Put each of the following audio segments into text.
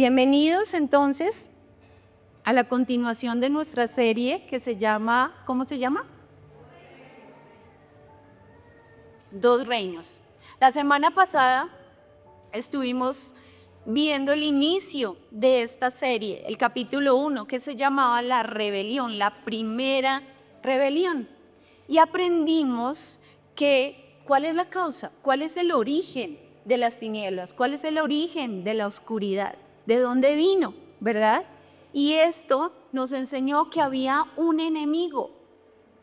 Bienvenidos entonces a la continuación de nuestra serie que se llama, ¿cómo se llama? Dos reinos. La semana pasada estuvimos viendo el inicio de esta serie, el capítulo 1, que se llamaba La Rebelión, la primera rebelión. Y aprendimos cuál es la causa, cuál es el origen de las tinieblas, cuál es el origen de la oscuridad, de dónde vino, ¿verdad? Y esto nos enseñó que había un enemigo.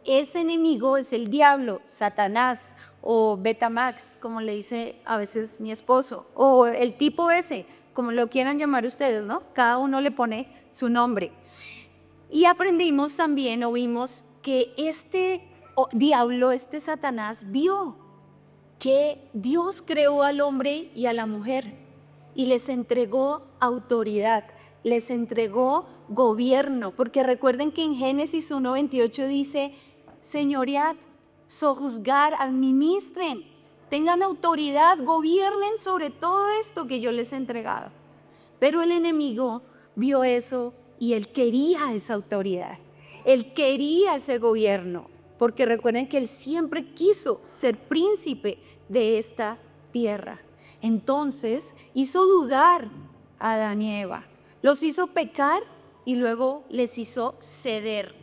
Ese enemigo es el diablo, Satanás o Betamax, como le dice a veces mi esposo, o el tipo ese, como lo quieran llamar ustedes, ¿no? Cada uno le pone su nombre. Y aprendimos también, o vimos, que este diablo, este Satanás, vio que Dios creó al hombre y a la mujer y les entregó autoridad, les entregó gobierno, porque recuerden que en Génesis 1:28 dice: señoread, sojuzgar, administren, tengan autoridad, gobiernen sobre todo esto que yo les he entregado. Pero el enemigo vio eso y él quería esa autoridad, él quería ese gobierno, porque recuerden que él siempre quiso ser príncipe de esta tierra. Entonces hizo dudar a Adán y Eva, los hizo pecar y luego les hizo ceder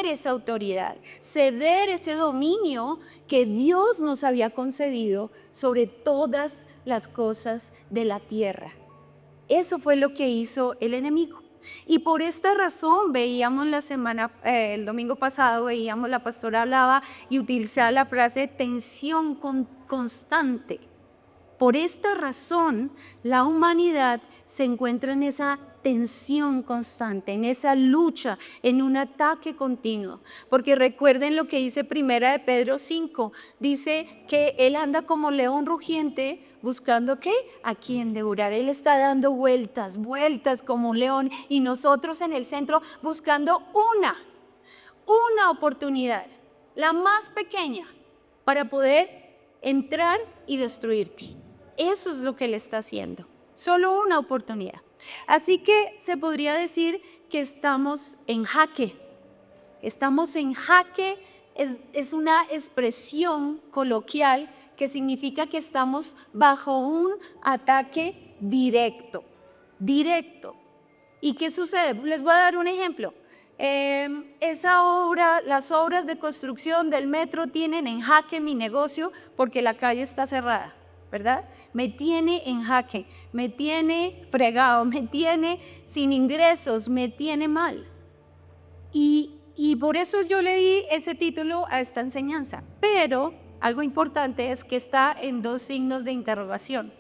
esa autoridad, ceder ese dominio que Dios nos había concedido sobre todas las cosas de la tierra. Eso fue lo que hizo el enemigo. Y por esta razón veíamos el domingo pasado, veíamos la pastora hablaba y utilizaba la frase tensión constante. Por esta razón la humanidad se encuentra en esa tensión constante, en esa lucha, en un ataque continuo. Porque recuerden lo que dice Primera de Pedro 5, dice que él anda como león rugiente buscando ¿qué? A quien devorar. Él está dando vueltas como un león y nosotros en el centro buscando una oportunidad, la más pequeña, para poder entrar y destruirte. Eso es lo que él está haciendo, solo una oportunidad. Así que se podría decir que estamos en jaque. Estamos en jaque es una expresión coloquial que significa que estamos bajo un ataque directo. ¿Y qué sucede? Les voy a dar un ejemplo. Las obras de construcción del metro tienen en jaque mi negocio porque la calle está cerrada, ¿verdad? Me tiene en jaque, me tiene fregado, me tiene sin ingresos, me tiene mal. Y por eso yo le di ese título a esta enseñanza. Pero algo importante es que está en dos signos de interrogación.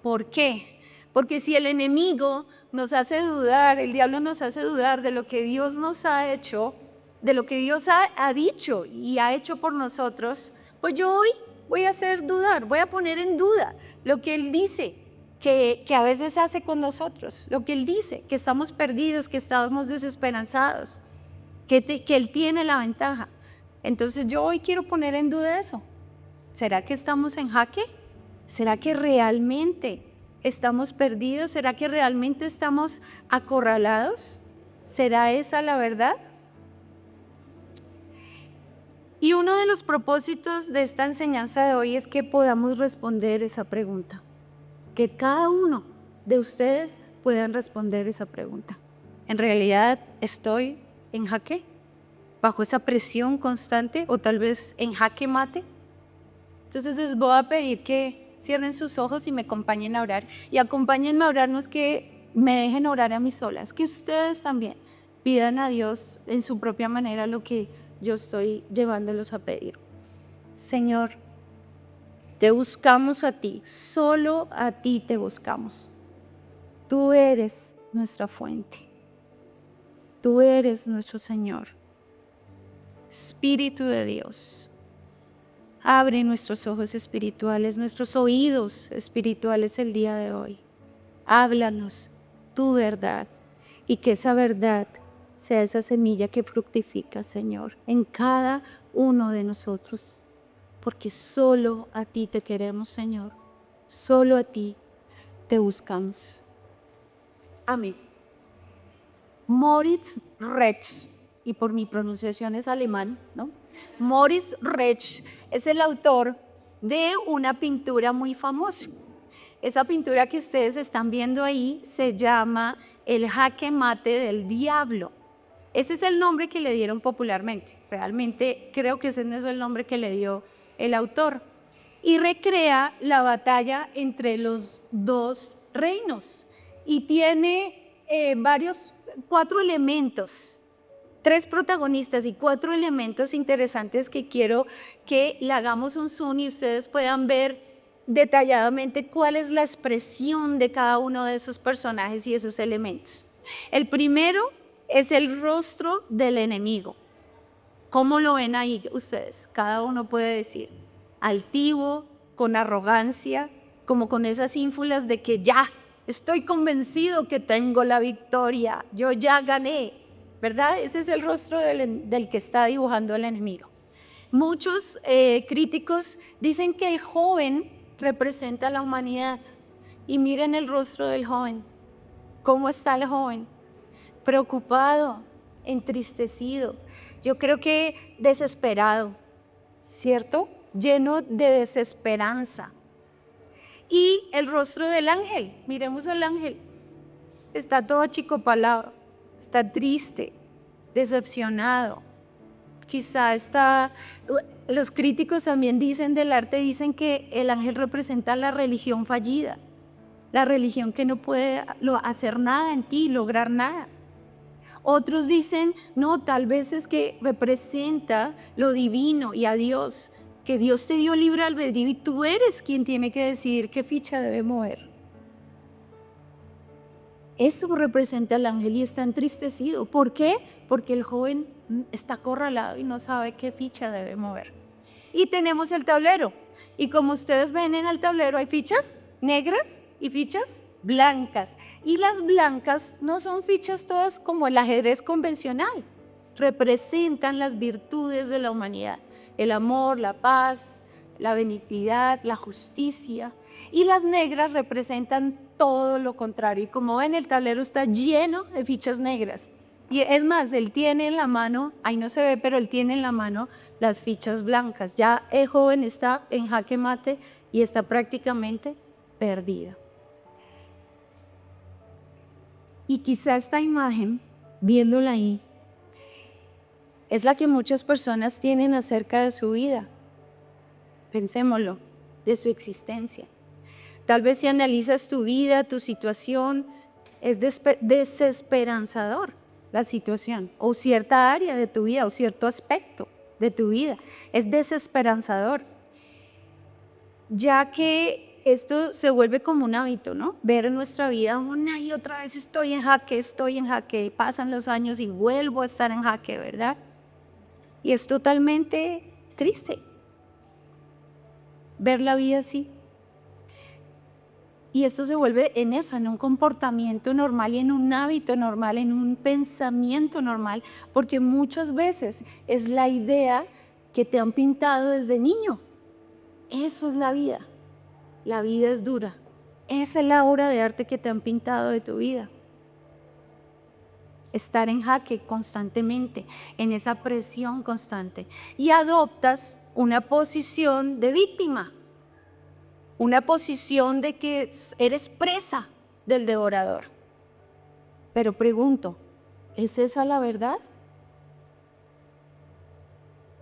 ¿Por qué? Porque si el enemigo nos hace dudar, el diablo nos hace dudar de lo que Dios nos ha hecho, de lo que Dios ha dicho y ha hecho por nosotros, pues yo hoy voy a hacer dudar, voy a poner en duda lo que Él dice que a veces hace con nosotros, lo que Él dice, que estamos perdidos, que estamos desesperanzados, que Él tiene la ventaja. Entonces yo hoy quiero poner en duda eso. ¿Será que estamos en jaque? ¿Será que realmente estamos perdidos? ¿Será que realmente estamos acorralados? ¿Será esa la verdad? Y uno de los propósitos de esta enseñanza de hoy es que podamos responder esa pregunta, que cada uno de ustedes puedan responder esa pregunta. ¿En realidad estoy en jaque? ¿Bajo esa presión constante o tal vez en jaque mate? Entonces les voy a pedir que cierren sus ojos y me acompañen a orar. Y acompáñenme a orar, no es que me dejen orar a mí solas, que ustedes también pidan a Dios en su propia manera lo que yo estoy llevándolos a pedir. Señor, te buscamos a ti, solo a ti te buscamos. Tú eres nuestra fuente. Tú eres nuestro Señor. Espíritu de Dios, abre nuestros ojos espirituales, nuestros oídos espirituales el día de hoy. Háblanos tu verdad y que esa verdad sea esa semilla que fructifica, Señor, en cada uno de nosotros. Porque solo a ti te queremos, Señor. Solo a ti te buscamos. a mí. Moritz Reich, y por mi pronunciación es alemán, ¿no? Moritz Reich es el autor de una pintura muy famosa. Esa pintura que ustedes están viendo ahí se llama El jaque mate del diablo. Ese es el nombre que le dieron popularmente. Realmente creo que ese no es el nombre que le dio el autor. Y recrea la batalla entre los dos reinos. Y tiene 4 elementos, 3 protagonistas y 4 elementos interesantes que quiero que le hagamos un zoom y ustedes puedan ver detalladamente cuál es la expresión de cada uno de esos personajes y esos elementos. El primero es el rostro del enemigo. ¿Cómo lo ven ahí ustedes? Cada uno puede decir, altivo, con arrogancia, como con esas ínfulas de que ya estoy convencido que tengo la victoria, yo ya gané, ¿verdad? Ese es el rostro del que está dibujando el enemigo. Muchos críticos dicen que el joven representa a la humanidad. Y miren el rostro del joven. ¿Cómo está el joven? Preocupado, entristecido. Yo creo que desesperado, ¿cierto? Lleno de desesperanza. Y el rostro del ángel, miremos al ángel. Está todo achicopalado, está triste, decepcionado. Quizá los críticos también dicen del arte, dicen que el ángel representa la religión fallida, la religión que no puede hacer nada en ti, lograr nada. Otros dicen, no, tal vez es que representa lo divino y a Dios, que Dios te dio libre albedrío y tú eres quien tiene que decidir qué ficha debe mover. Eso representa al ángel y está entristecido. ¿Por qué? Porque el joven está acorralado y no sabe qué ficha debe mover. Y tenemos el tablero. Y como ustedes ven en el tablero hay fichas negras y fichas blancas. Y las blancas no son fichas todas como el ajedrez convencional. Representan las virtudes de la humanidad. El amor, la paz, la benignidad, la justicia. Y las negras representan todo lo contrario. Y como ven, el tablero está lleno de fichas negras. Y es más, él tiene en la mano, ahí no se ve, pero él tiene en la mano las fichas blancas. Ya el joven está en jaque mate y está prácticamente perdido. Y quizá esta imagen, viéndola ahí, es la que muchas personas tienen acerca de su vida. Pensémoslo, de su existencia. Tal vez si analizas tu vida, tu situación, es desesperanzador la situación, o cierta área de tu vida, o cierto aspecto de tu vida. Es desesperanzador, ya que esto se vuelve como un hábito, ¿no? Ver en nuestra vida una y otra vez estoy en jaque, pasan los años y vuelvo a estar en jaque, ¿verdad? Y es totalmente triste ver la vida así. Y esto se vuelve en eso, en un comportamiento normal y en un hábito normal, en un pensamiento normal, porque muchas veces es la idea que te han pintado desde niño. Eso es la vida. La vida es dura. Esa es la obra de arte que te han pintado de tu vida. Estar en jaque constantemente, en esa presión constante. Y adoptas una posición de víctima. Una posición de que eres presa del devorador. Pero pregunto, ¿es esa la verdad?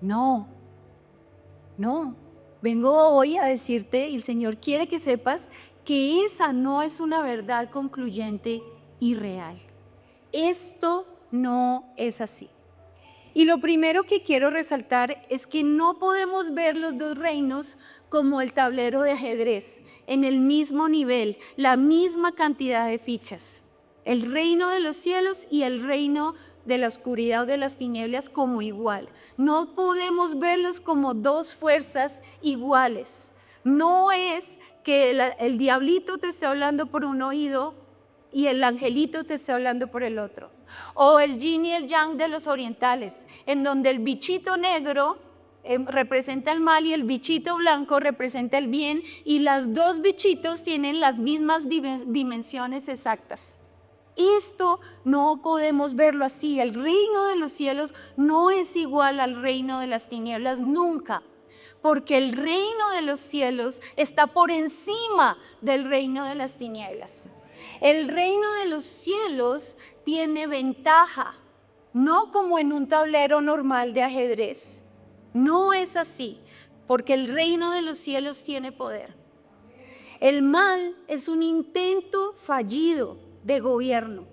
No. Vengo hoy a decirte, y el Señor quiere que sepas, que esa no es una verdad concluyente y real. Esto no es así. Y lo primero que quiero resaltar es que no podemos ver los dos reinos como el tablero de ajedrez, en el mismo nivel, la misma cantidad de fichas. El reino de los cielos y el reino de la oscuridad o de las tinieblas como igual. No podemos verlos como dos fuerzas iguales. No es que el diablito te esté hablando por un oído y el angelito te esté hablando por el otro. O el yin y el yang de los orientales, en donde el bichito negro representa el mal y el bichito blanco representa el bien, y los dos bichitos tienen las mismas dimensiones exactas. Esto no podemos verlo así. El reino de los cielos no es igual al reino de las tinieblas nunca, porque el reino de los cielos está por encima del reino de las tinieblas. El reino de los cielos tiene ventaja, no como en un tablero normal de ajedrez. No es así, porque el reino de los cielos tiene poder. El mal es un intento fallido de gobierno,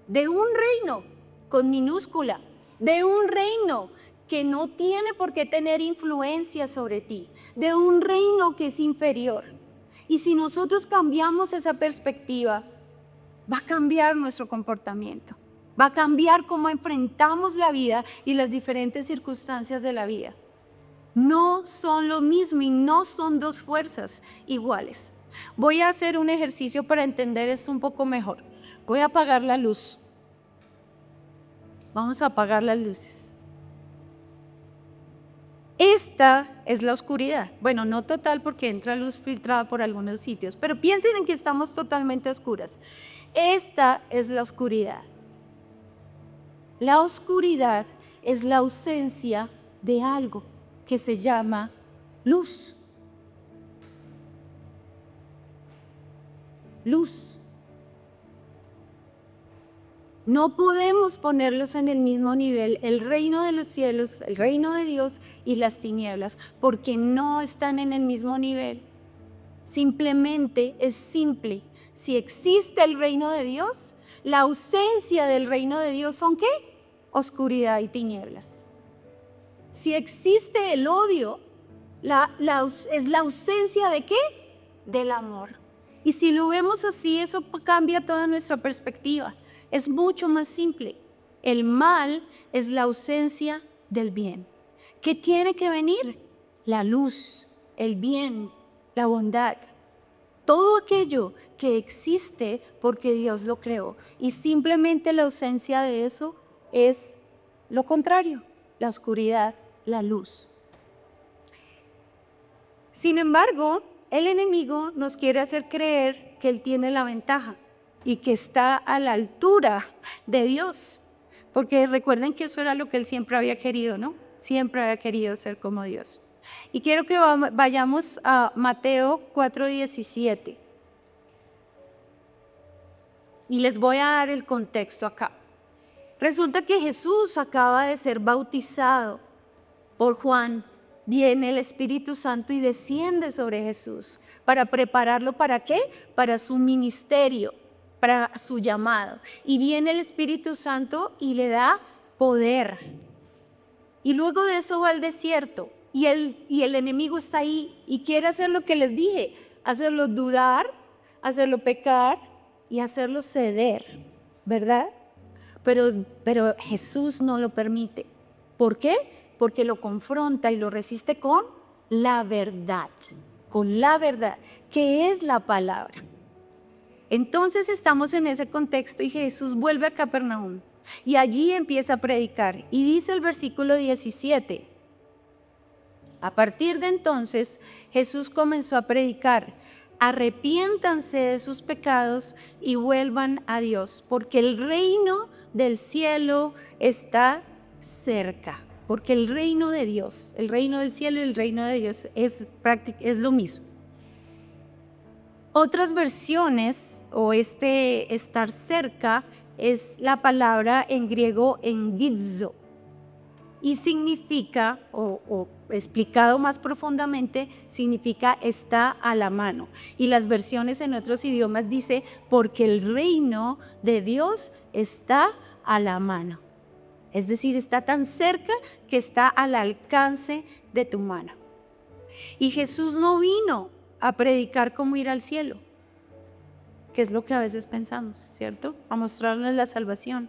de un reino con minúscula, de un reino que no tiene por qué tener influencia sobre ti, de un reino que es inferior. Y si nosotros cambiamos esa perspectiva, va a cambiar nuestro comportamiento, va a cambiar cómo enfrentamos la vida y las diferentes circunstancias de la vida. No son lo mismo y no son dos fuerzas iguales. Voy a hacer un ejercicio para entender esto un poco mejor. Voy a apagar la luz. Vamos a apagar las luces. Esta es la oscuridad. Bueno, no total porque entra luz filtrada por algunos sitios, pero piensen en que estamos totalmente oscuras. Esta es la oscuridad. La oscuridad es la ausencia de algo que se llama luz. Luz. No podemos ponerlos en el mismo nivel, el reino de los cielos, el reino de Dios y las tinieblas, porque no están en el mismo nivel. Simplemente es simple. Si existe el reino de Dios, la ausencia del reino de Dios son ¿qué? Oscuridad y tinieblas. Si existe el odio, es la ausencia ¿de qué? Del amor. Y si lo vemos así, eso cambia toda nuestra perspectiva. Es mucho más simple. El mal es la ausencia del bien. ¿Qué tiene que venir? La luz, el bien, la bondad. Todo aquello que existe porque Dios lo creó. Y simplemente la ausencia de eso es lo contrario, la oscuridad, la luz. Sin embargo, el enemigo nos quiere hacer creer que él tiene la ventaja y que está a la altura de Dios. Porque recuerden que eso era lo que él siempre había querido, ¿no? Siempre había querido ser como Dios. Y quiero que vayamos a Mateo 4:17. Y les voy a dar el contexto acá. Resulta que Jesús acaba de ser bautizado por Juan. Viene el Espíritu Santo y desciende sobre Jesús para prepararlo ¿para qué? Para su ministerio, para su llamado. Y viene el Espíritu Santo y le da poder. Y luego de eso va al desierto y el enemigo está ahí y quiere hacer lo que les dije, hacerlo dudar, hacerlo pecar y hacerlo ceder, ¿verdad? Pero Jesús no lo permite. ¿Por qué? Porque lo confronta y lo resiste con la verdad, que es la palabra. Entonces estamos en ese contexto y Jesús vuelve a Capernaum y allí empieza a predicar. Y dice el versículo 17, a partir de entonces Jesús comenzó a predicar: arrepiéntanse de sus pecados y vuelvan a Dios, porque el reino del cielo está cerca. Porque el reino de Dios, el reino del cielo y el reino de Dios es lo mismo. Otras versiones, o estar cerca, es la palabra en griego engizo, y significa, o explicado más profundamente, significa está a la mano. Y las versiones en otros idiomas dice porque el reino de Dios está a la mano. Es decir, está tan cerca que está al alcance de tu mano. Y Jesús no vino a predicar cómo ir al cielo, que es lo que a veces pensamos, ¿cierto? A mostrarles la salvación.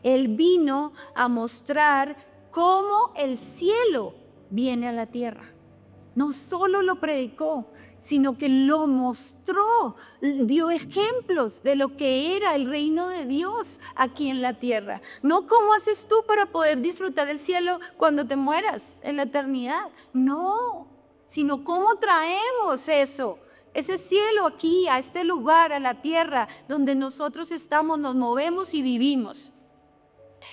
Él vino a mostrar cómo el cielo viene a la tierra. No solo lo predicó, sino que lo mostró, dio ejemplos de lo que era el reino de Dios aquí en la tierra. No cómo haces tú para poder disfrutar el cielo cuando te mueras en la eternidad, no, sino cómo traemos eso ese cielo aquí, a este lugar, a la tierra donde nosotros estamos, nos movemos y vivimos.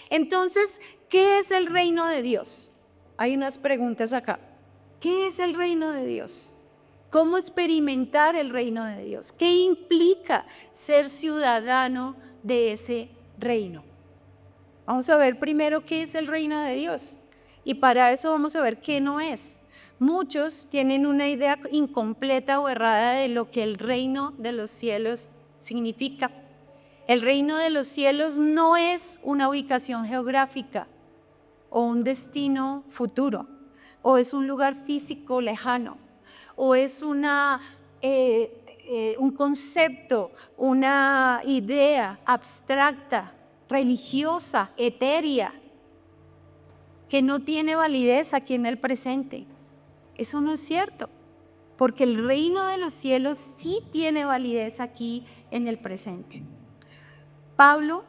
Entonces, ¿qué es el reino de Dios? Hay unas preguntas acá. ¿Qué es el reino de Dios? ¿Cómo experimentar el reino de Dios? ¿Qué implica ser ciudadano de ese reino? Vamos a ver primero qué es el reino de Dios. Y para eso vamos a ver qué no es. Muchos tienen una idea incompleta o errada de lo que el reino de los cielos significa. El reino de los cielos no es una ubicación geográfica o un destino futuro, o es un lugar físico lejano, o es un concepto, una idea abstracta, religiosa, etérea, que no tiene validez aquí en el presente. Eso no es cierto, porque el reino de los cielos sí tiene validez aquí en el presente. Pablo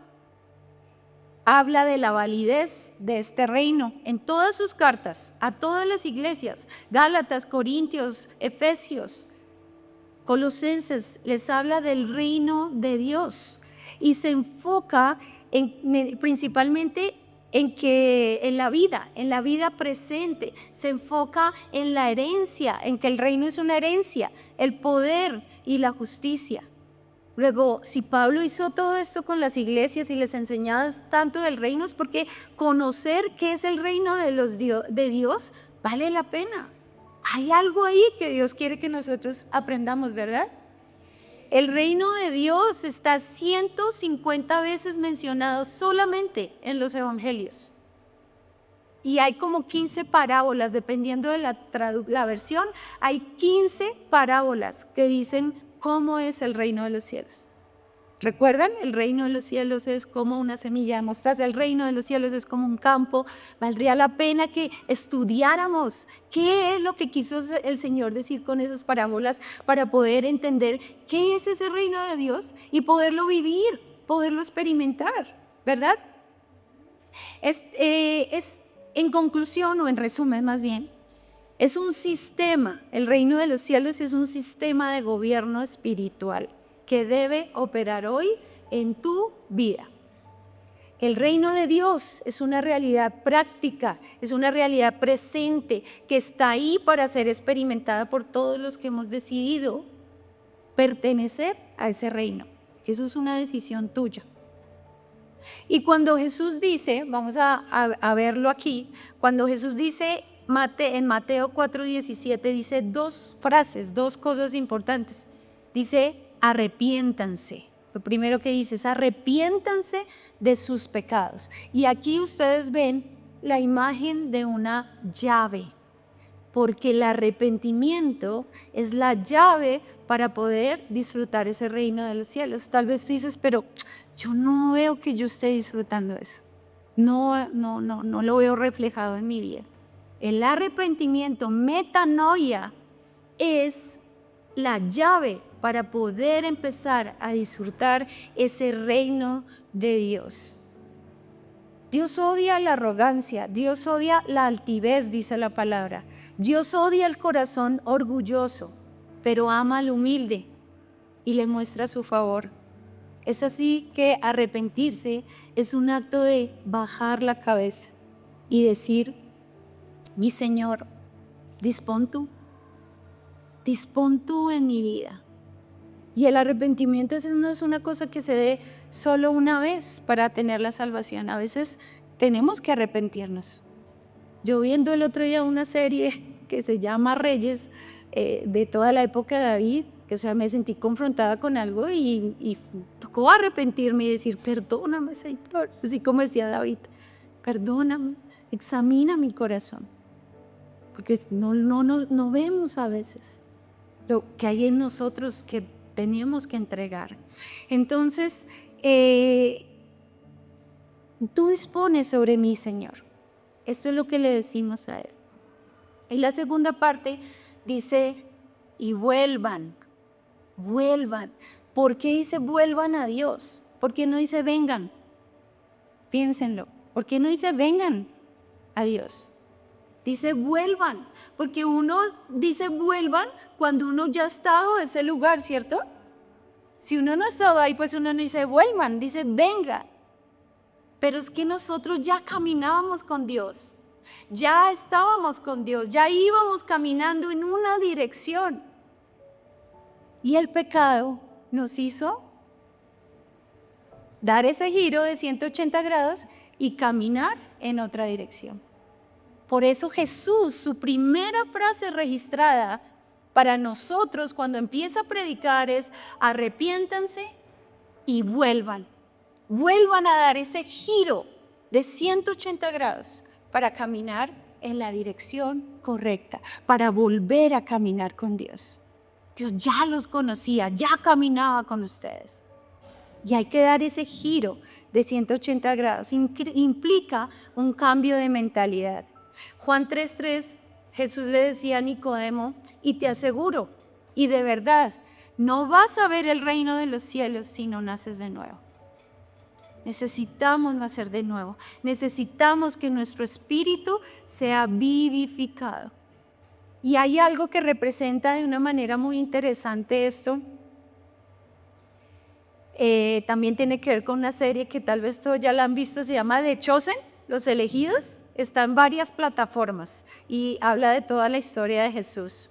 habla de la validez de este reino en todas sus cartas, a todas las iglesias, Gálatas, Corintios, Efesios, Colosenses, les habla del reino de Dios y se enfoca principalmente en la vida presente, se enfoca en la herencia, en que el reino es una herencia, el poder y la justicia. Luego, si Pablo hizo todo esto con las iglesias y les enseñaba tanto del reino, es porque conocer qué es el reino de Dios vale la pena. Hay algo ahí que Dios quiere que nosotros aprendamos, ¿verdad? El reino de Dios está 150 veces mencionado solamente en los evangelios. Y hay como 15 parábolas, dependiendo de la versión, hay 15 parábolas que dicen cómo es el reino de los cielos. ¿Recuerdan? El reino de los cielos es como una semilla de mostaza, el reino de los cielos es como un campo. Valdría la pena que estudiáramos qué es lo que quiso el Señor decir con esas parábolas para poder entender qué es ese reino de Dios y poderlo vivir, poderlo experimentar, ¿verdad? En conclusión, o en resumen más bien, es un sistema, el reino de los cielos es un sistema de gobierno espiritual que debe operar hoy en tu vida. El reino de Dios es una realidad práctica, es una realidad presente que está ahí para ser experimentada por todos los que hemos decidido pertenecer a ese reino. Eso es una decisión tuya. Y cuando Jesús dice, vamos a verlo aquí, cuando Jesús dice en Mateo 4:17, dice dos frases, dos cosas importantes. Dice, arrepiéntanse. Lo primero que dice es arrepiéntanse de sus pecados. Y aquí ustedes ven la imagen de una llave, porque el arrepentimiento es la llave para poder disfrutar ese reino de los cielos. Tal vez tú dices, pero yo no veo que yo esté disfrutando eso. No lo veo reflejado en mi vida. El arrepentimiento, metanoia, es la llave para poder empezar a disfrutar ese reino de Dios. Dios odia la arrogancia, Dios odia la altivez, dice la palabra. Dios odia el corazón orgulloso, pero ama al humilde y le muestra su favor. Es así que arrepentirse es un acto de bajar la cabeza y decir, mi Señor, dispón tú en mi vida. Y el arrepentimiento no es una cosa que se dé solo una vez para tener la salvación. A veces tenemos que arrepentirnos. Yo viendo el otro día una serie que se llama Reyes, de toda la época de David, que me sentí confrontada con algo y tocó arrepentirme y decir, perdóname, Señor, así como decía David, perdóname, examina mi corazón. Porque no vemos a veces lo que hay en nosotros que tenemos que entregar. Entonces, tú dispones sobre mí, Señor. Esto es lo que le decimos a Él. Y la segunda parte dice, y vuelvan. ¿Por qué dice vuelvan a Dios? ¿Por qué no dice vengan? Piénsenlo. ¿Por qué no dice vengan a Dios? Dice vuelvan, porque uno dice vuelvan cuando uno ya ha estado en ese lugar, ¿cierto? Si uno no estaba ahí, pues uno no dice vuelvan, dice venga. Pero es que nosotros ya caminábamos con Dios, ya estábamos con Dios, ya íbamos caminando en una dirección. Y el pecado nos hizo dar ese giro de 180 grados y caminar en otra dirección. Por eso Jesús, su primera frase registrada para nosotros cuando empieza a predicar es arrepiéntanse y vuelvan. Vuelvan a dar ese giro de 180 grados para caminar en la dirección correcta, para volver a caminar con Dios. Dios ya los conocía, ya caminaba con ustedes. Y hay que dar ese giro de 180 grados. Implica un cambio de mentalidad. Juan 3:3, Jesús le decía a Nicodemo, y te aseguro, y de verdad, no vas a ver el reino de los cielos si no naces de nuevo. Necesitamos nacer de nuevo. Necesitamos que nuestro espíritu sea vivificado. Y hay algo que representa de una manera muy interesante esto. También tiene que ver con una serie que tal vez todos ya la han visto, se llama The Chosen, Los Elegidos. Está en varias plataformas y habla de toda la historia de Jesús.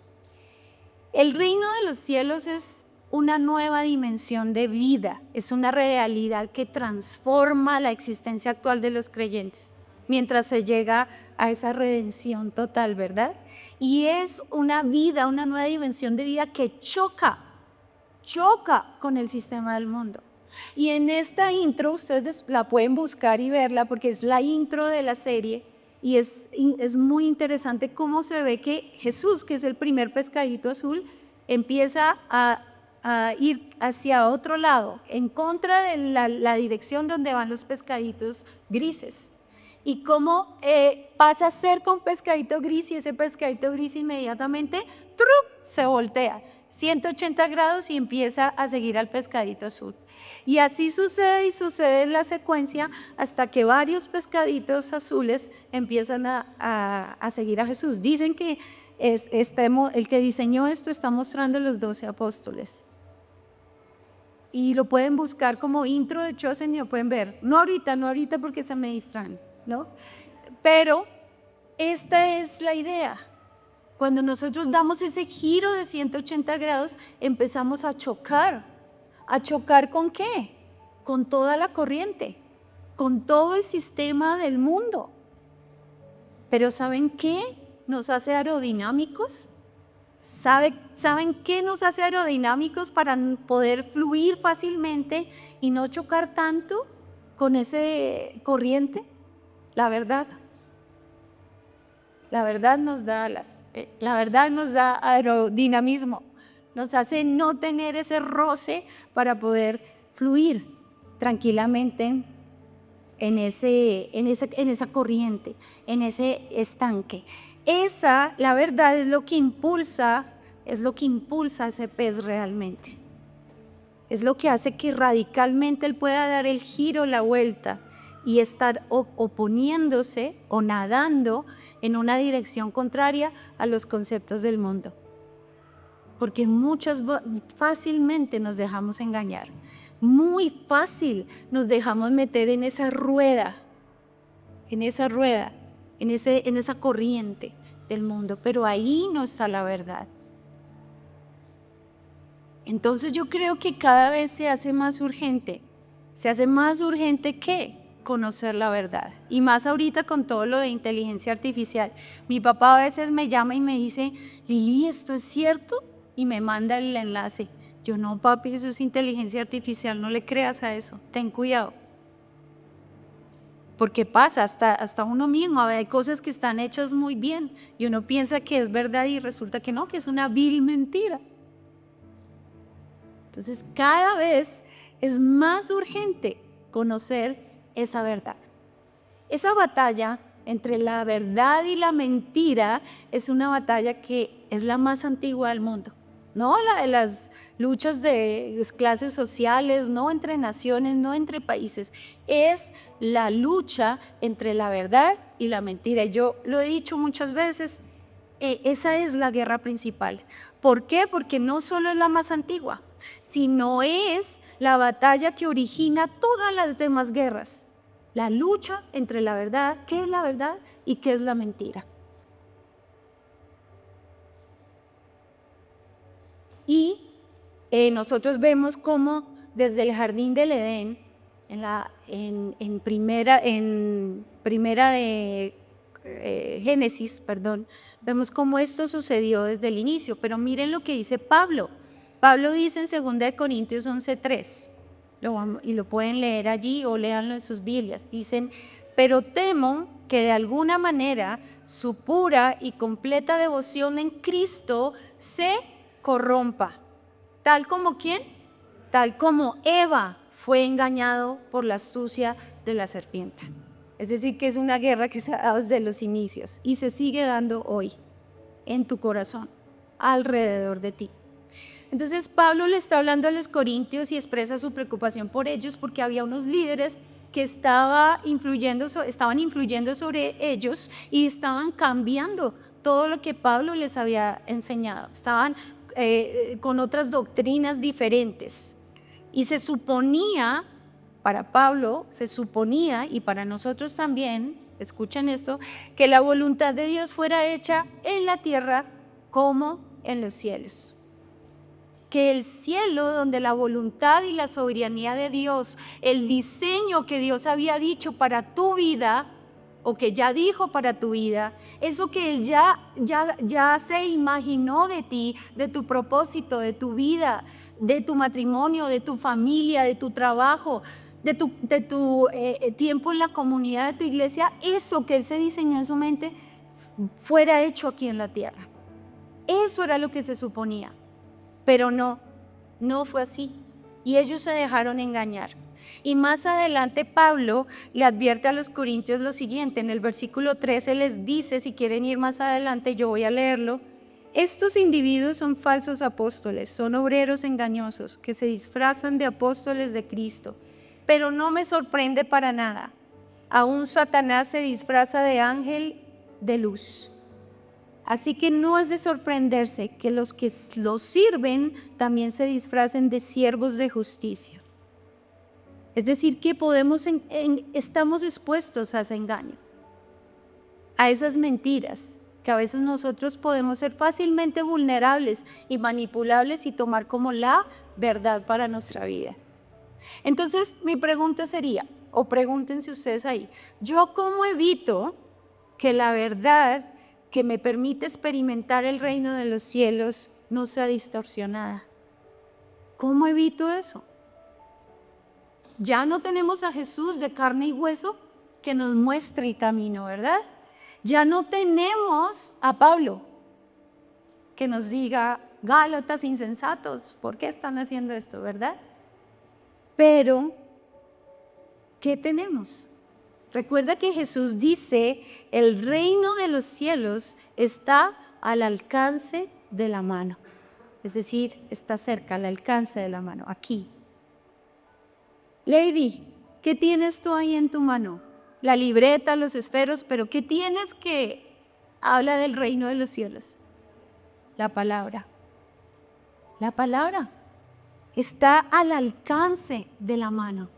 El reino de los cielos es una nueva dimensión de vida, es una realidad que transforma la existencia actual de los creyentes mientras se llega a esa redención total, ¿verdad? Y es una vida, una nueva dimensión de vida que choca con el sistema del mundo. Y en esta intro, ustedes la pueden buscar y verla porque es la intro de la serie y es muy interesante cómo se ve que Jesús, que es el primer pescadito azul, empieza a ir hacia otro lado, en contra de la dirección donde van los pescaditos grises. Y cómo pasa a ser con pescadito gris y ese pescadito gris inmediatamente se voltea 180 grados y empieza a seguir al pescadito azul. Y así sucede y sucede en la secuencia hasta que varios pescaditos azules empiezan a seguir a Jesús. Dicen que el que diseñó esto está mostrando los 12 apóstoles. Y lo pueden buscar como intro de Chosen y lo pueden ver. No ahorita porque se me distraen, ¿no? Pero esta es la idea. Cuando nosotros damos ese giro de 180 grados, empezamos a chocar. ¿A chocar con qué? Con toda la corriente, con todo el sistema del mundo. Pero ¿saben qué nos hace aerodinámicos? ¿Saben qué nos hace aerodinámicos para poder fluir fácilmente y no chocar tanto con ese corriente? La verdad. La verdad nos da alas, la verdad nos da aerodinamismo, nos hace no tener ese roce para poder fluir tranquilamente en esa corriente, en ese estanque. La verdad, es lo que impulsa ese pez realmente. Es lo que hace que radicalmente él pueda dar el giro, la vuelta y estar oponiéndose o nadando en una dirección contraria a los conceptos del mundo. Porque fácilmente nos dejamos engañar, muy fácil nos dejamos meter en esa rueda, en esa corriente del mundo, pero ahí no está la verdad. Entonces yo creo que cada vez se hace más urgente que conocer la verdad, y más ahorita con todo lo de inteligencia artificial. Mi papá a veces me llama y me dice, Lili, ¿esto es cierto? Y me manda el enlace. Yo, no, papi, eso es inteligencia artificial, no le creas a eso, ten cuidado. Porque pasa, hasta uno mismo, hay cosas que están hechas muy bien y uno piensa que es verdad y resulta que no, que es una vil mentira. Entonces cada vez es más urgente conocer esa verdad. Esa batalla entre la verdad y la mentira es una batalla que es la más antigua del mundo. no la de las luchas de clases sociales, no entre naciones, no entre países, es la lucha entre la verdad y la mentira. Yo lo he dicho muchas veces, esa es la guerra principal. ¿Por qué? Porque no solo es la más antigua, sino es la batalla que origina todas las demás guerras. La lucha entre la verdad, ¿qué es la verdad y qué es la mentira? Y nosotros vemos cómo desde el jardín del Edén, en primera de Génesis, vemos cómo esto sucedió desde el inicio. Pero miren lo que dice Pablo. Pablo dice en 2 Corintios 11:3, y lo pueden leer allí o léanlo en sus Biblias. Dicen: pero temo que de alguna manera su pura y completa devoción en Cristo se corrompa. ¿Tal como quién? Tal como Eva fue engañado por la astucia de la serpiente. Es decir, que es una guerra que se ha dado desde los inicios y se sigue dando hoy en tu corazón, alrededor de ti. Entonces Pablo le está hablando a los corintios y expresa su preocupación por ellos porque había unos líderes que estaban influyendo sobre ellos y estaban cambiando todo lo que Pablo les había enseñado. Estaban con otras doctrinas diferentes. Y se suponía, para Pablo, y para nosotros también, escuchen esto, que la voluntad de Dios fuera hecha en la tierra como en los cielos. Que el cielo, donde la voluntad y la soberanía de Dios, el diseño que Dios había dicho para tu vida, o que ya dijo para tu vida, eso que Él ya se imaginó de ti, de tu propósito, de tu vida, de tu matrimonio, de tu familia, de tu trabajo, de tu tiempo en la comunidad de tu iglesia, eso que Él se diseñó en su mente fuera hecho aquí en la tierra. Eso era lo que se suponía, pero no fue así, y ellos se dejaron engañar. Y más adelante Pablo le advierte a los corintios lo siguiente, en el versículo 13 les dice, si quieren ir más adelante, yo voy a leerlo: estos individuos son falsos apóstoles, son obreros engañosos que se disfrazan de apóstoles de Cristo, pero no me sorprende para nada. Aún Satanás se disfraza de ángel de luz. Así que no es de sorprenderse que los que los sirven también se disfracen de siervos de justicia. Es decir, que estamos expuestos a ese engaño, a esas mentiras, que a veces nosotros podemos ser fácilmente vulnerables y manipulables y tomar como la verdad para nuestra vida. Entonces, mi pregunta sería, o pregúntense ustedes ahí, ¿yo cómo evito que la verdad que me permite experimentar el reino de los cielos no sea distorsionada? ¿Cómo evito eso? Ya no tenemos a Jesús de carne y hueso que nos muestre el camino, ¿verdad? Ya no tenemos a Pablo que nos diga: Gálatas insensatos, ¿por qué están haciendo esto, verdad? Pero, ¿qué tenemos? Recuerda que Jesús dice: el reino de los cielos está al alcance de la mano. Es decir, está cerca, al alcance de la mano, aquí. Lady, ¿qué tienes tú ahí en tu mano? La libreta, los esferos, pero ¿qué tienes que habla del reino de los cielos? La palabra. La palabra está al alcance de la mano.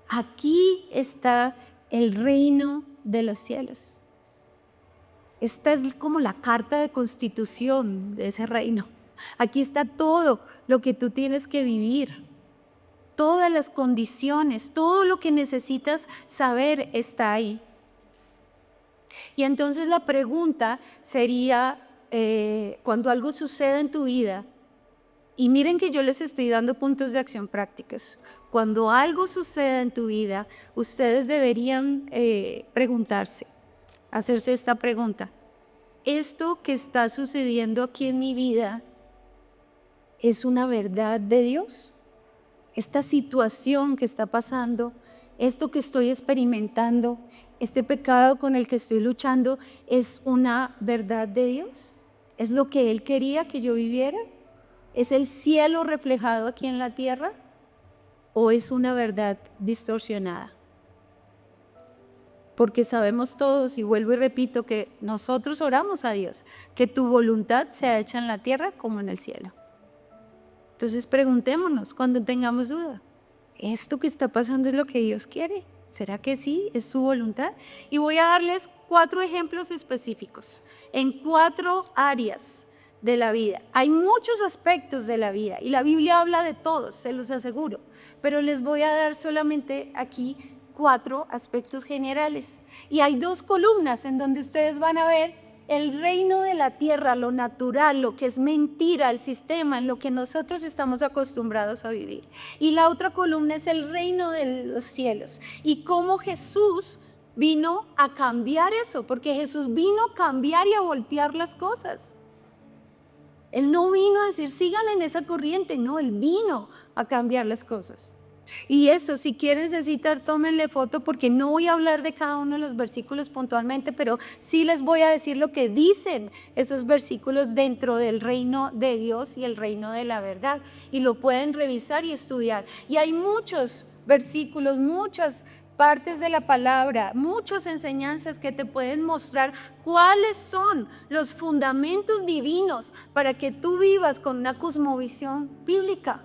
Aquí está el reino de los cielos. Esta es como la carta de constitución de ese reino. Aquí está todo lo que tú tienes que vivir. Todas las condiciones, todo lo que necesitas saber está ahí. Y entonces la pregunta sería, cuando algo suceda en tu vida, y miren que yo les estoy dando puntos de acción prácticos, cuando algo suceda en tu vida, ustedes deberían preguntarse, hacerse esta pregunta: ¿esto que está sucediendo aquí en mi vida es una verdad de Dios? Esta situación que está pasando, esto que estoy experimentando, este pecado con el que estoy luchando, ¿es una verdad de Dios? ¿Es lo que Él quería que yo viviera? ¿Es el cielo reflejado aquí en la tierra o es una verdad distorsionada? Porque sabemos todos, y vuelvo y repito, que nosotros oramos a Dios, que tu voluntad sea hecha en la tierra como en el cielo. Entonces preguntémonos cuando tengamos duda, ¿esto que está pasando es lo que Dios quiere? ¿Será que sí? ¿Es su voluntad? Y voy a darles 4 ejemplos específicos en 4 áreas de la vida. Hay muchos aspectos de la vida y la Biblia habla de todos, se los aseguro, pero les voy a dar solamente aquí 4 aspectos generales. Y hay 2 columnas en donde ustedes van a ver el reino de la tierra, lo natural, lo que es mentira, el sistema, en lo que nosotros estamos acostumbrados a vivir. Y la otra columna es el reino de los cielos y cómo Jesús vino a cambiar eso, porque Jesús vino a cambiar y a voltear las cosas. Él no vino a decir, sigan en esa corriente, no, Él vino a cambiar las cosas. Y eso, si quieren necesitar, tómenle foto porque no voy a hablar de cada uno de los versículos puntualmente, pero sí les voy a decir lo que dicen esos versículos dentro del reino de Dios y el reino de la verdad. Y lo pueden revisar y estudiar. Y hay muchos versículos, muchas partes de la palabra, muchas enseñanzas que te pueden mostrar cuáles son los fundamentos divinos para que tú vivas con una cosmovisión bíblica.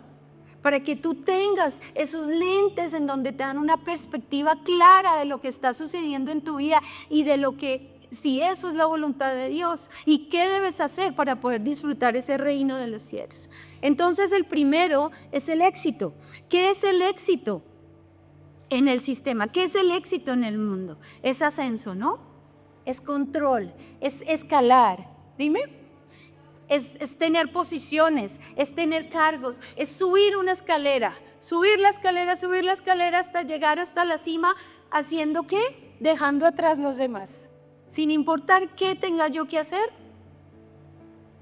Para que tú tengas esos lentes en donde te dan una perspectiva clara de lo que está sucediendo en tu vida y de lo que, si eso es la voluntad de Dios, y qué debes hacer para poder disfrutar ese reino de los cielos. Entonces el primero es el éxito. ¿Qué es el éxito en el sistema? ¿Qué es el éxito en el mundo? Es ascenso, ¿no? Es control, es escalar. Dime. Es tener posiciones, es tener cargos, es subir una escalera, subir la escalera hasta llegar hasta la cima, ¿haciendo qué? Dejando atrás los demás. Sin importar qué tenga yo que hacer,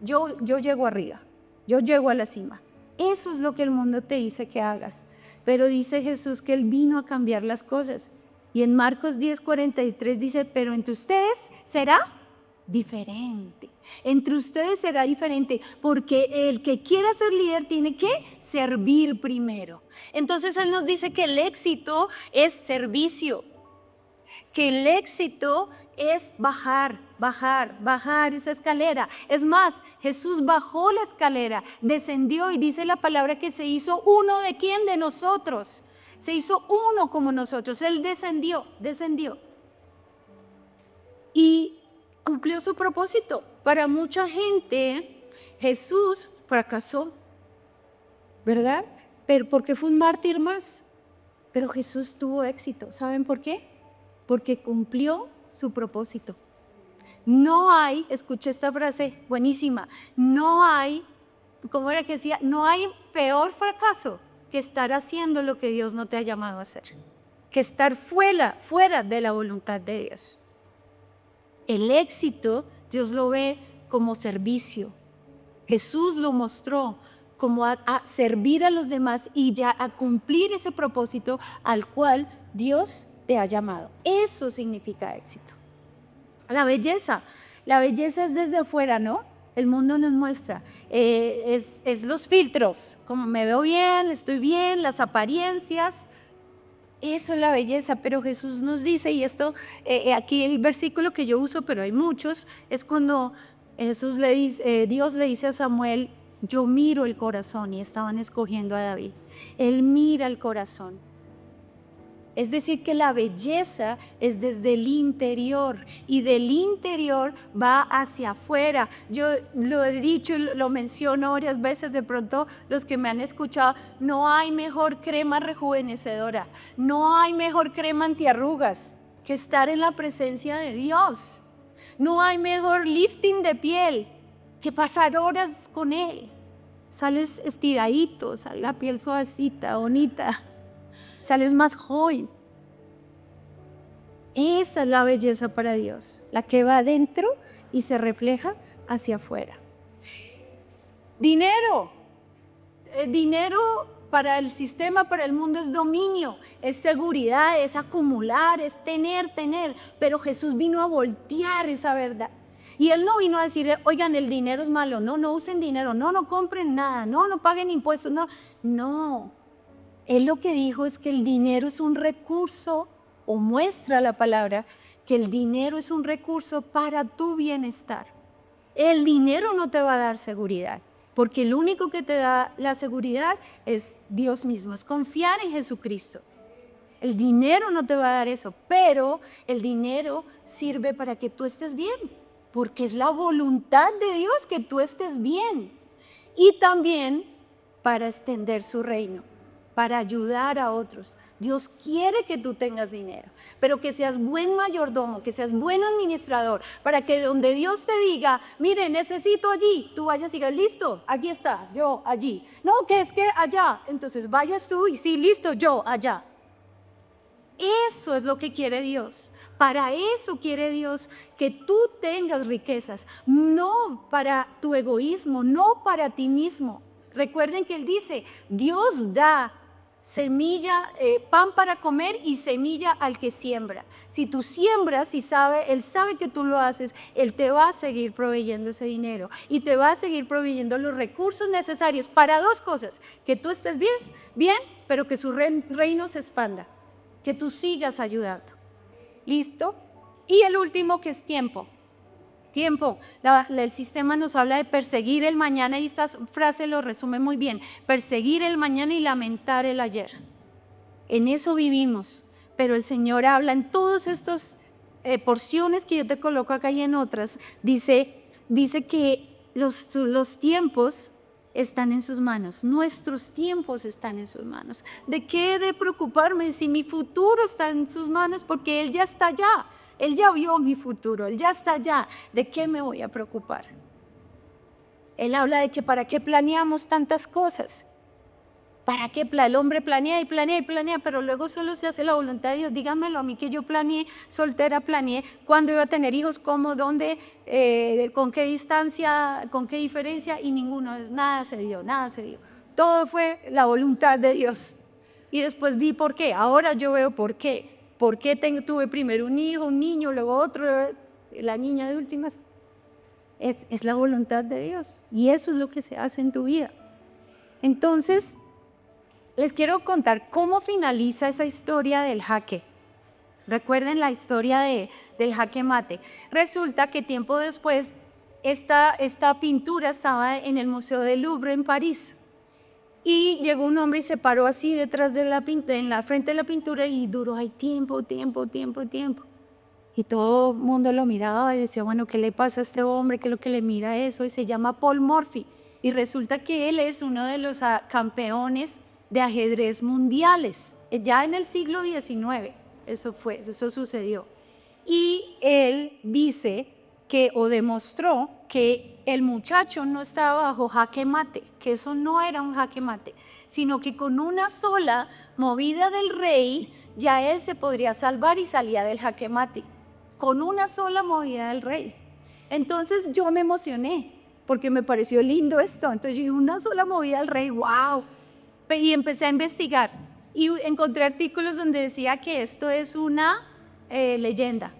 yo llego arriba, yo llego a la cima. Eso es lo que el mundo te dice que hagas. Pero dice Jesús que Él vino a cambiar las cosas. Y en Marcos 10:43 dice, pero entre ustedes será diferente. Entre ustedes será diferente porque el que quiera ser líder tiene que servir primero. Entonces Él nos dice que el éxito es servicio, que el éxito es bajar esa escalera. Es más, Jesús bajó la escalera, descendió y dice la palabra que se hizo uno de quién, de nosotros. Se hizo uno como nosotros. Él descendió. Y cumplió su propósito. Para mucha gente, Jesús fracasó, ¿verdad? Pero porque fue un mártir más. Pero Jesús tuvo éxito. ¿Saben por qué? Porque cumplió su propósito. No hay, escuché esta frase buenísima, no hay, ¿cómo era que decía? No hay peor fracaso que estar haciendo lo que Dios no te ha llamado a hacer, que estar fuera de la voluntad de Dios. El éxito, Dios lo ve como servicio. Jesús lo mostró como a servir a los demás y ya a cumplir ese propósito al cual Dios te ha llamado. Eso significa éxito. La belleza es desde afuera, ¿no? El mundo nos muestra, es los filtros, como me veo bien, estoy bien, las apariencias. Eso es la belleza, pero Jesús nos dice, y esto, aquí el versículo que yo uso, pero hay muchos, es cuando Dios le dice a Samuel, yo miro el corazón, y estaban escogiendo a David. Él mira el corazón. Es decir, que la belleza es desde el interior y del interior va hacia afuera. Yo lo he dicho, lo menciono varias veces, de pronto los que me han escuchado, no hay mejor crema rejuvenecedora, no hay mejor crema antiarrugas que estar en la presencia de Dios. No hay mejor lifting de piel que pasar horas con Él. Sales estiradito, sale la piel suavecita, bonita. Sales más joven. Esa es la belleza para Dios, la que va adentro y se refleja hacia afuera. Dinero para el sistema, para el mundo es dominio, es seguridad, es acumular, es tener, pero Jesús vino a voltear esa verdad. Y Él no vino a decir, oigan, el dinero es malo, no usen dinero, no compren nada, no paguen impuestos, no. Él lo que dijo es que el dinero es un recurso, o muestra la palabra, que el dinero es un recurso para tu bienestar. El dinero no te va a dar seguridad, porque el único que te da la seguridad es Dios mismo, es confiar en Jesucristo. El dinero no te va a dar eso, pero el dinero sirve para que tú estés bien, porque es la voluntad de Dios que tú estés bien. Y también para extender su reino, para ayudar a otros. Dios quiere que tú tengas dinero, pero que seas buen mayordomo, que seas buen administrador, para que donde Dios te diga, mire, necesito allí, tú vayas y digas, listo, aquí está, yo allí. No, que es que allá, entonces vayas tú y sí, listo, yo allá. Eso es lo que quiere Dios. Para eso quiere Dios que tú tengas riquezas, no para tu egoísmo, no para ti mismo. Recuerden que Él dice, Dios da semilla, pan para comer y semilla al que siembra. Si tú siembras y Él sabe que tú lo haces, Él te va a seguir proveyendo ese dinero y te va a seguir proveyendo los recursos necesarios para dos cosas, que tú estés bien, pero que su reino se expanda, que tú sigas ayudando. ¿Listo? Y el último, que es tiempo. Tiempo. El sistema nos habla de perseguir el mañana y esta frase lo resume muy bien. Perseguir el mañana y lamentar el ayer. En eso vivimos. Pero el Señor habla en todas estas porciones que yo te coloco acá y en otras. Dice que los tiempos están en sus manos, nuestros tiempos están en sus manos. ¿De qué he de preocuparme si mi futuro está en sus manos? Porque Él ya está allá, Él ya vio mi futuro, Él ya está allá. ¿De qué me voy a preocupar? Él habla de que para qué planeamos tantas cosas. ¿Para qué? El hombre planea, pero luego solo se hace la voluntad de Dios. Díganmelo a mí, que yo planeé, soltera planeé, cuándo iba a tener hijos, cómo, dónde, con qué distancia, con qué diferencia, y nada se dio. Todo fue la voluntad de Dios. Y después vi por qué, ahora yo veo por qué. ¿Por qué tuve primero un hijo, un niño, luego otro, la niña de últimas? Es la voluntad de Dios, y eso es lo que se hace en tu vida. Entonces, les quiero contar cómo finaliza esa historia del jaque. Recuerden la historia del jaque mate. Resulta que tiempo después esta pintura estaba en el Museo del Louvre en París. Y llegó un hombre y se paró así detrás de en la frente de la pintura y duró ahí tiempo. Y todo el mundo lo miraba y decía, bueno, ¿qué le pasa a este hombre? ¿Qué es lo que le mira eso? Y se llama Paul Morphy. Y resulta que él es uno de los campeones de ajedrez mundiales, ya en el siglo XIX, eso sucedió. Y él dice demostró que el muchacho no estaba bajo jaque mate, que eso no era un jaque mate, sino que con una sola movida del rey, ya él se podría salvar y salía del jaque mate, con una sola movida del rey. Entonces yo me emocioné, porque me pareció lindo esto. Entonces yo dije, una sola movida del rey, wow. Y empecé a investigar y encontré artículos donde decía que esto es una leyenda,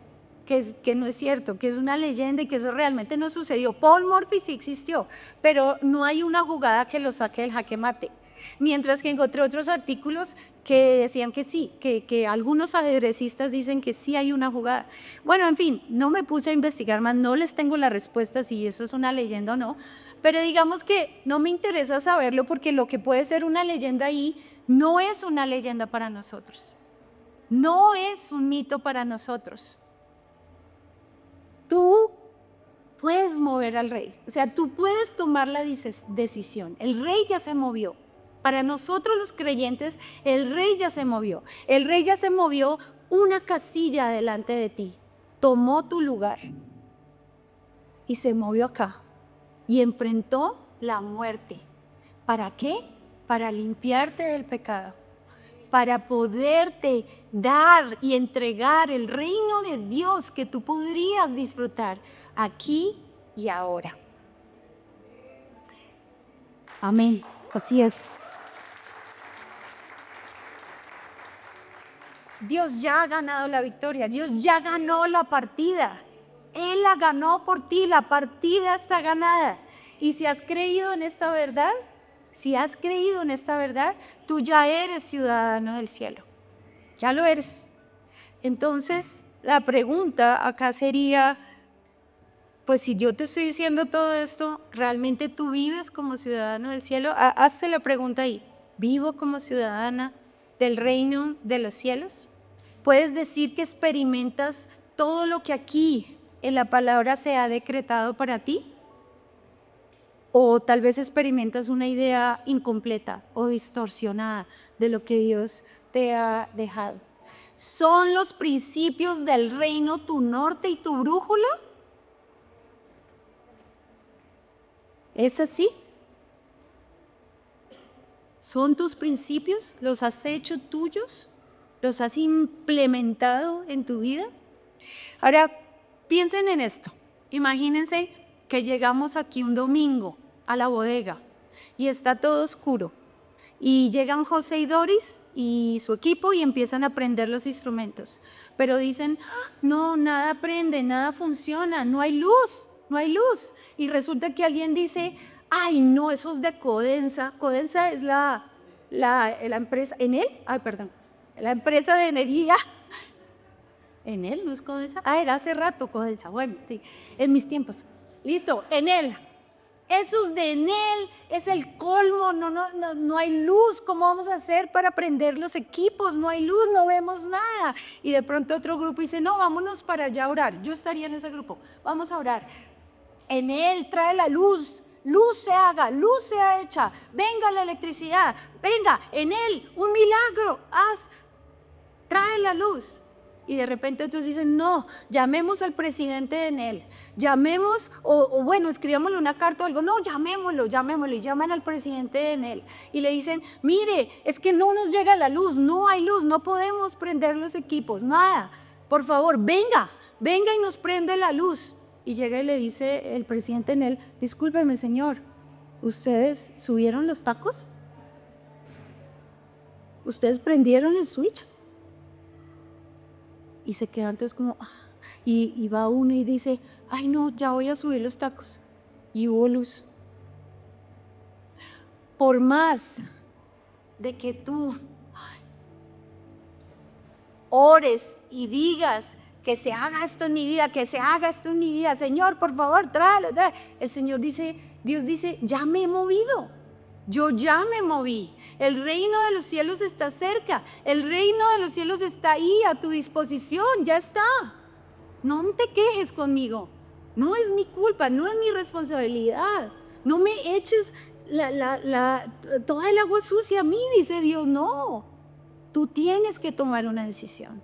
que no es cierto, que es una leyenda y que eso realmente no sucedió. Paul Morphy sí existió, pero no hay una jugada que lo saque del jaque mate. Mientras que encontré otros artículos que decían que sí, que algunos ajedrecistas dicen que sí hay una jugada. Bueno, en fin, no me puse a investigar más, no les tengo la respuesta si eso es una leyenda o no. Pero digamos que no me interesa saberlo, porque lo que puede ser una leyenda ahí no es una leyenda para nosotros. No es un mito para nosotros. Tú puedes mover al rey. O sea, tú puedes tomar la decisión. El rey ya se movió. Para nosotros los creyentes, el rey ya se movió. El rey ya se movió una casilla delante de ti. Tomó tu lugar y se movió acá. Y enfrentó la muerte. ¿Para qué? Para limpiarte del pecado, para poderte dar y entregar el reino de Dios que tú podrías disfrutar aquí y ahora. Amén. Así es. Dios ya ha ganado la victoria, Dios ya ganó la partida. Él la ganó por ti, la partida está ganada. Y si has creído en esta verdad, tú ya eres ciudadano del cielo. Ya lo eres. Entonces, la pregunta acá sería, pues si yo te estoy diciendo todo esto, ¿realmente tú vives como ciudadano del cielo? Hazte la pregunta ahí. ¿Vivo como ciudadana del reino de los cielos? ¿Puedes decir que experimentas todo lo que aquí en la palabra se ha decretado para ti? O tal vez experimentas una idea incompleta o distorsionada de lo que Dios te ha dejado. ¿Son los principios del reino tu norte y tu brújula? ¿Es así? ¿Son tus principios? ¿Los has hecho tuyos? ¿Los has implementado en tu vida? Ahora, piensen en esto. Imagínense que llegamos aquí un domingo a la bodega y está todo oscuro. Y llegan José y Doris y su equipo y empiezan a prender los instrumentos. Pero dicen, no, nada prende, nada funciona, no hay luz. Y resulta que alguien dice, ay, no, eso es de Codensa. Codensa es la empresa, la empresa de energía. ¿Enel no es Codensa? Era hace rato Codensa, bueno, sí, en mis tiempos. Listo, Enel. Eso es de Enel, es el colmo, no hay luz. ¿Cómo vamos a hacer para prender los equipos? No hay luz, no vemos nada. Y de pronto otro grupo dice, no, vámonos para allá a orar. Yo estaría en ese grupo, vamos a orar. Enel trae la luz, luz se haga, luz sea hecha, venga la electricidad, venga, Enel, un milagro, trae la luz. Y de repente otros dicen, no, llamemos al presidente de Enel, llamemos, o bueno, escribámosle una carta o algo, no, llamémoslo, y llaman al presidente de Enel. Y le dicen, mire, es que no nos llega la luz, no hay luz, no podemos prender los equipos, nada, por favor, venga y nos prende la luz. Y llega y le dice el presidente de Enel, discúlpeme señor, ¿ustedes subieron los tacos? ¿Ustedes prendieron el switch? Y se queda entonces como, y va uno y dice, ay no, ya voy a subir los tacos. Y hubo luz. Por más de que tú ores y digas que se haga esto en mi vida, Señor, por favor, tráelo. El Señor dice, Dios dice, ya me he movido. Yo ya me moví. El reino de los cielos está cerca. El reino de los cielos está ahí a tu disposición. Ya está. No te quejes conmigo. No es mi culpa, no es mi responsabilidad. No me eches toda el agua sucia a mí, dice Dios. No. Tú tienes que tomar una decisión.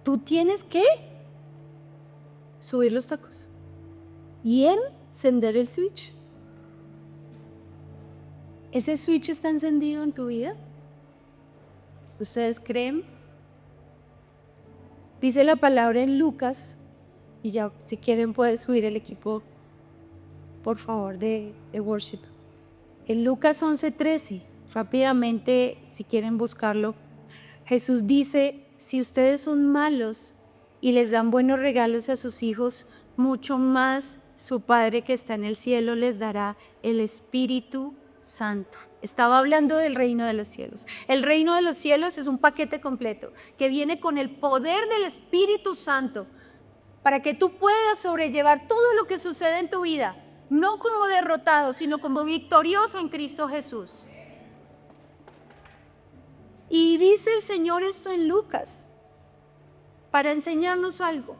Tú tienes que subir los tacos y encender el switch. ¿Ese switch está encendido en tu vida? ¿Ustedes creen? Dice la palabra en Lucas, y ya si quieren puede subir el equipo, por favor, de worship. En Lucas 11:13, rápidamente, si quieren buscarlo, Jesús dice, si ustedes son malos y les dan buenos regalos a sus hijos, mucho más su Padre que está en el cielo les dará el Espíritu Santo. Estaba hablando del reino de los cielos. El reino de los cielos es un paquete completo que viene con el poder del Espíritu Santo para que tú puedas sobrellevar todo lo que sucede en tu vida, no como derrotado, sino como victorioso en Cristo Jesús. Y dice el Señor esto en Lucas para enseñarnos algo.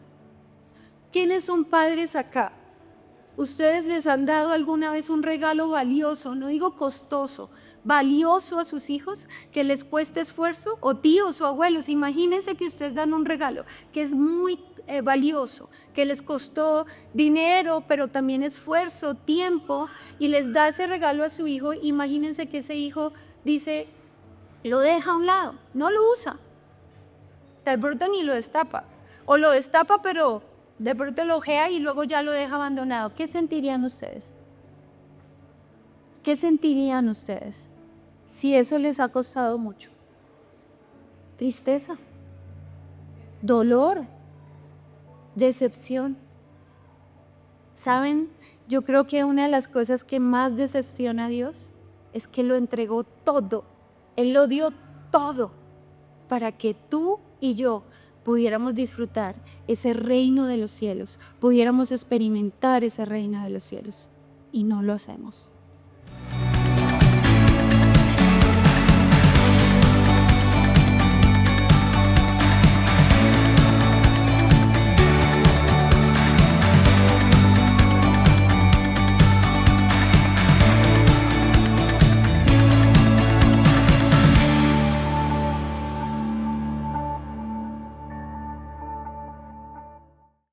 ¿Quiénes son padres acá? ¿Ustedes les han dado alguna vez un regalo valioso, no digo costoso, valioso a sus hijos, que les cueste esfuerzo? O tíos o abuelos, imagínense que ustedes dan un regalo que es muy valioso, que les costó dinero, pero también esfuerzo, tiempo, y les da ese regalo a su hijo. Imagínense que ese hijo dice, lo deja a un lado, no lo usa, de pronto ni lo destapa, o lo destapa pero de pronto lo ojea y luego ya lo deja abandonado. ¿Qué sentirían ustedes? ¿Qué sentirían ustedes si eso les ha costado mucho? Tristeza, dolor, decepción. ¿Saben? Yo creo que una de las cosas que más decepciona a Dios es que lo entregó todo. Él lo dio todo para que tú y yo pudiéramos disfrutar ese reino de los cielos, pudiéramos experimentar ese reino de los cielos. Y no lo hacemos.